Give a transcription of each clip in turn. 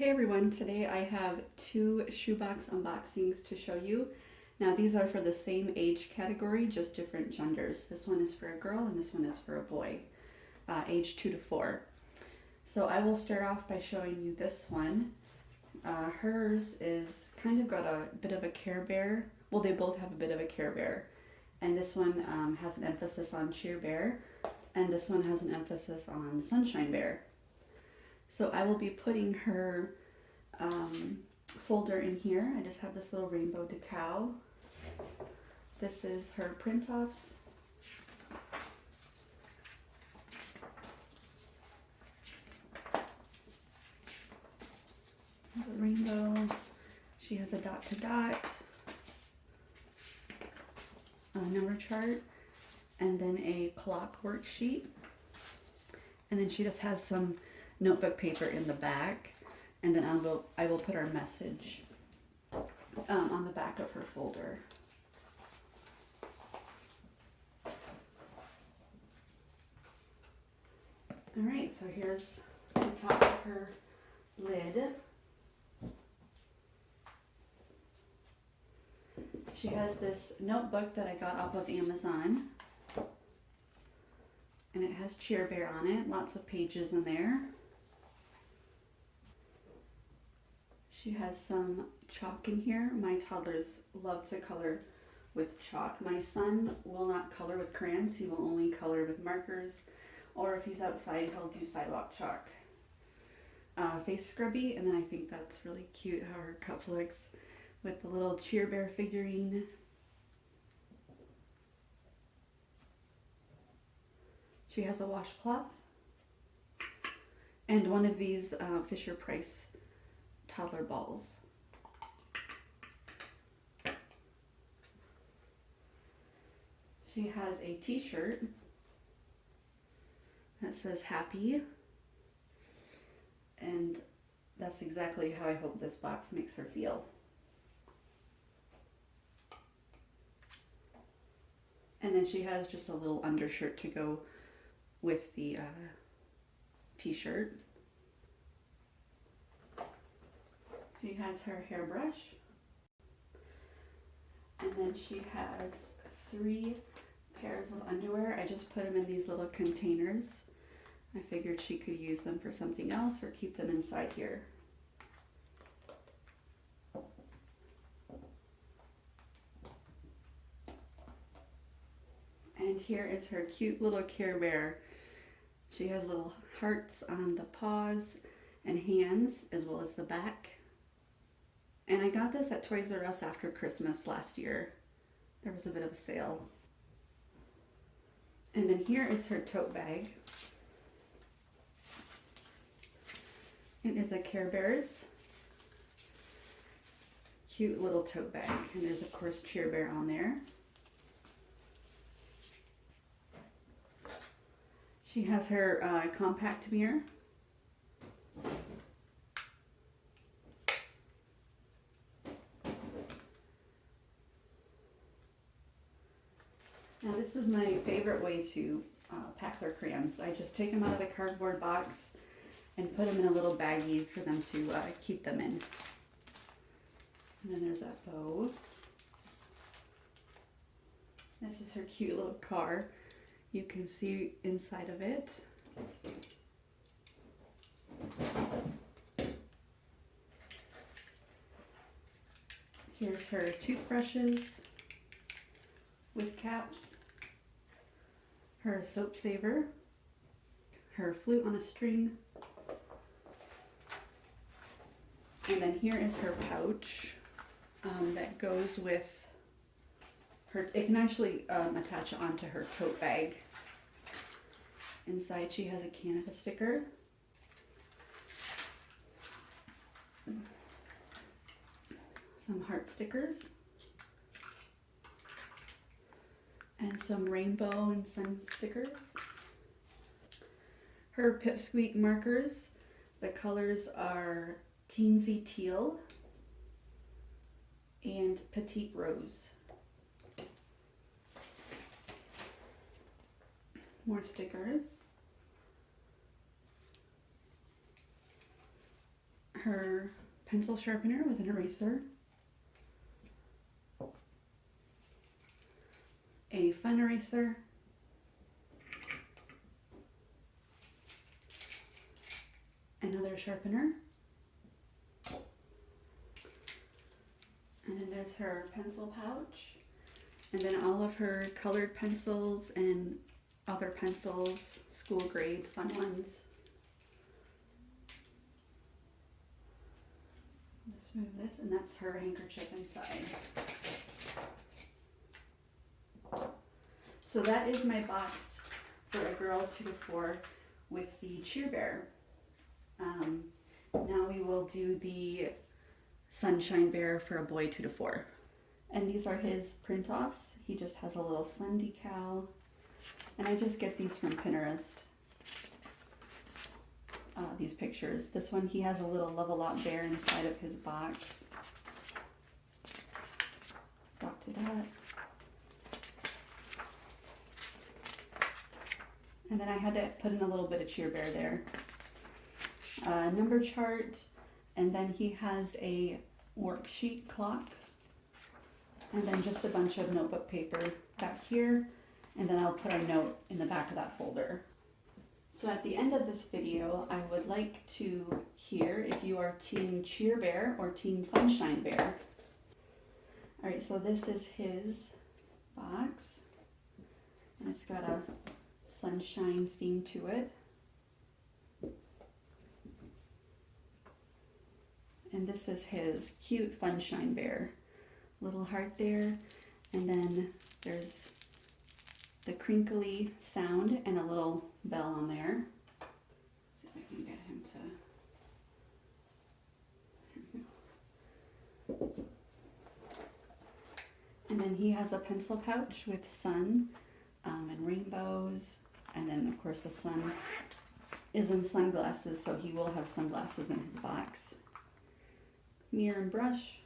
Hey everyone, today I have two shoebox unboxings to show you. Now these are for the same age category, just different genders. This one is for a girl and this one is for a boy, age 2 to 4. So I will start off by showing you this one. Hers is kind of got a bit of a Care Bear. Well, they both have a bit of a Care Bear. And this one has an emphasis on Cheer Bear, and this one has an emphasis on Sunshine Bear. So I will be putting her folder in here. I just have this little rainbow decal. This is her print-offs. There's a rainbow. She has a dot-to-dot, a number chart, and then a clock worksheet. And then she just has some notebook paper in the back, and then I will put our message on the back of her folder. Alright, so here's the top of her lid. She has this notebook that I got off of Amazon, and it has Cheer Bear on it, lots of pages in there. She has some chalk in here. My toddlers love to color with chalk. My son will not color with crayons. He will only color with markers, or if he's outside, he'll do sidewalk chalk. Face scrubby, and then I think that's really cute how her cup looks with the little Cheer Bear figurine. She has a washcloth and one of these Fisher-Price toddler balls. She has a t-shirt that says happy, and that's exactly how I hope this box makes her feel. And then she has just a little undershirt to go with the t-shirt. She has her hairbrush, and then she has 3 pairs of underwear. I just put them in these little containers. I figured she could use them for something else or keep them inside here. And here is her cute little Care Bear. She has little hearts on the paws and hands, as well as the back. And I got this at Toys R Us after Christmas last year. There was a bit of a sale. And then here is her tote bag. It is a Care Bears cute little tote bag. And there's of course Cheer Bear on there. She has her compact mirror. Now this is my favorite way to pack their crayons. I just take them out of the cardboard box and put them in a little baggie for them to keep them in. And then there's that bow. This is her cute little car. You can see inside of it. Here's her toothbrushes with caps, her soap saver, her flute on a string, and then here is her pouch that goes with her. It can actually attach onto her tote bag. Inside she has a Canada sticker, some heart stickers, and some rainbow and sun stickers. Her Pipsqueak markers, the colors are Teensy Teal and Petite Rose. More stickers. her pencil sharpener with an eraser, a fun eraser, another sharpener, and then there's her pencil pouch, and then all of her colored pencils and other pencils, school grade fun ones. Let's move this, and that's her handkerchief inside. So that is my box for a girl 2 to 4 with the cheer bear. Now we will do the sunshine bear for a boy 2 to 4. And these are his print-offs. He just has a little sun decal. And I just get these from Pinterest. These pictures. This one, he has a little Love-A-Lot bear inside of his box. Got to that. And then I had to put in a little bit of cheer bear there. Number chart, and then he has a worksheet clock, and then just a bunch of notebook paper back here, and then I'll put a note in the back of that folder. So at the end of this video, I would like to hear if you are Team Cheer Bear or Team Funshine Bear. Alright, so this is his box, and it's got a sunshine theme to it. And this is his cute Funshine Bear. Little heart there, and then there's the crinkly sound and a little bell on there. Let's see if I can get him to... And then he has a pencil pouch with sun and rainbows, and then of course the sun is in sunglasses, so he will have sunglasses in his box. Mirror and brush,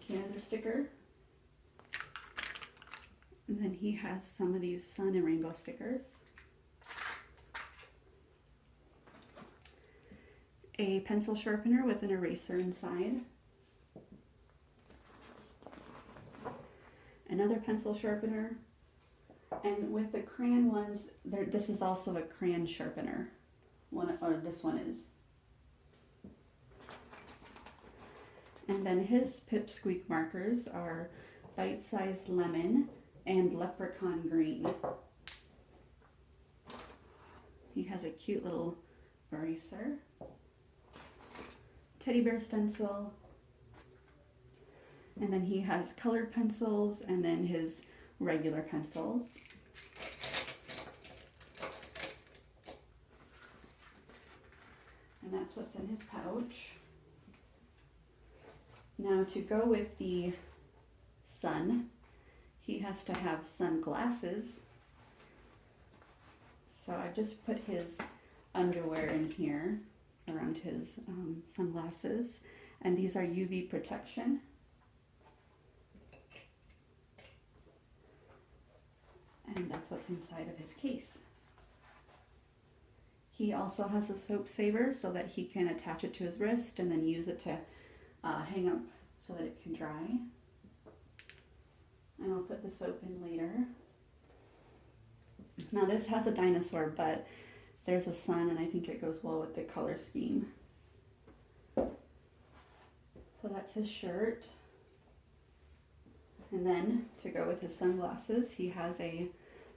Canada sticker, and then he has some of these sun and rainbow stickers, a pencil sharpener with an eraser inside, another pencil sharpener, and with the crayon ones, this is also a crayon sharpener. This one is. And then his pipsqueak markers are bite-sized lemon and leprechaun green. He has a cute little eraser, teddy bear stencil, and then he has colored pencils and then his regular pencils. And that's what's in his pouch. Now to go with the sun, he has to have sunglasses. So I've just put his underwear in here around his sunglasses. And these are UV protection. And that's what's inside of his case. He also has a soap saver so that he can attach it to his wrist and then use it to hang up so that it can dry. And I'll put the soap in later. Now this has a dinosaur, but there's a sun and I think it goes well with the color scheme. So that's his shirt. And then to go with his sunglasses, he has a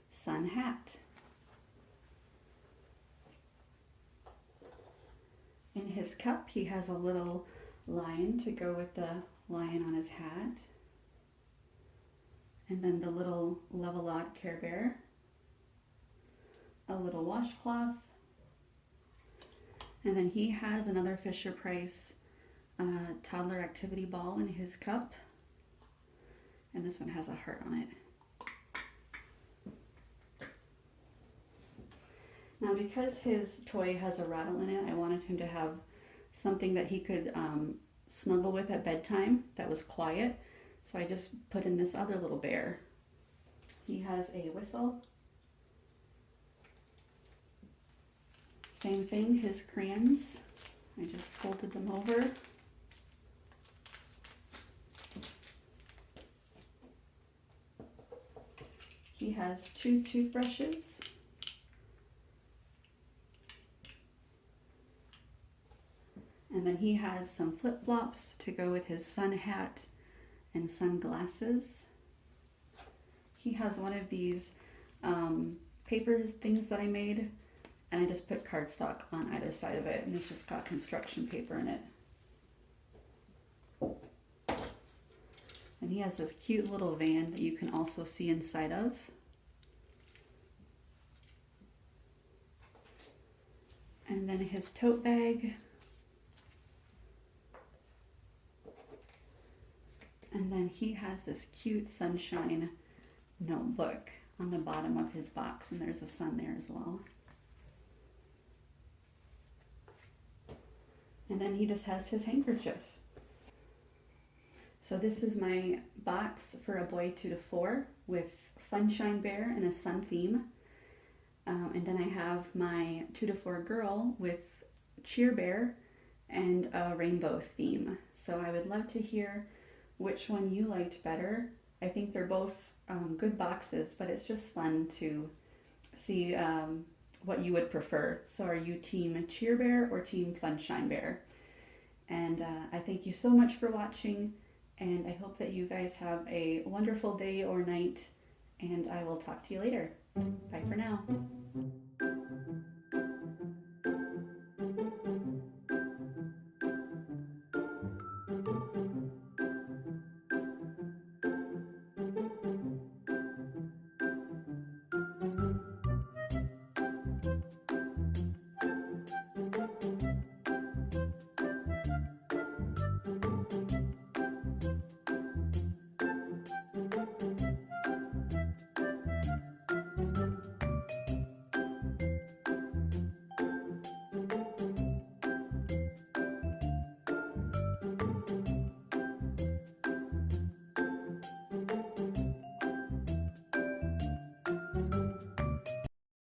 sun hat. In his cup, he has a little lion to go with the lion on his hat. And then the little Love-A-Lot Care Bear. A little washcloth. And then he has another Fisher-Price toddler activity ball in his cup. And this one has a heart on it. Now because his toy has a rattle in it, I wanted him to have something that he could snuggle with at bedtime that was quiet. So I just put in this other little bear. He has a whistle. Same thing, his crayons. I just folded them over. He has 2 toothbrushes. And then he has some flip-flops to go with his sun hat and sunglasses. He has one of these papers things that I made, and I just put cardstock on either side of it, and it's just got construction paper in it. And he has this cute little van that you can also see inside of. And then his tote bag. And then he has this cute sunshine notebook on the bottom of his box, and there's a sun there as well. And then he just has his handkerchief. So this is my box for a boy 2 to 4 with Funshine Bear and a sun theme. And then I have my 2 to 4 girl with Cheer Bear and a rainbow theme. So I would love to hear which one you liked better. I think they're both good boxes, but it's just fun to see what you would prefer. So are you team Cheer Bear or team Funshine Bear? And I thank you so much for watching, and I hope that you guys have a wonderful day or night, and I will talk to you later. Bye for now.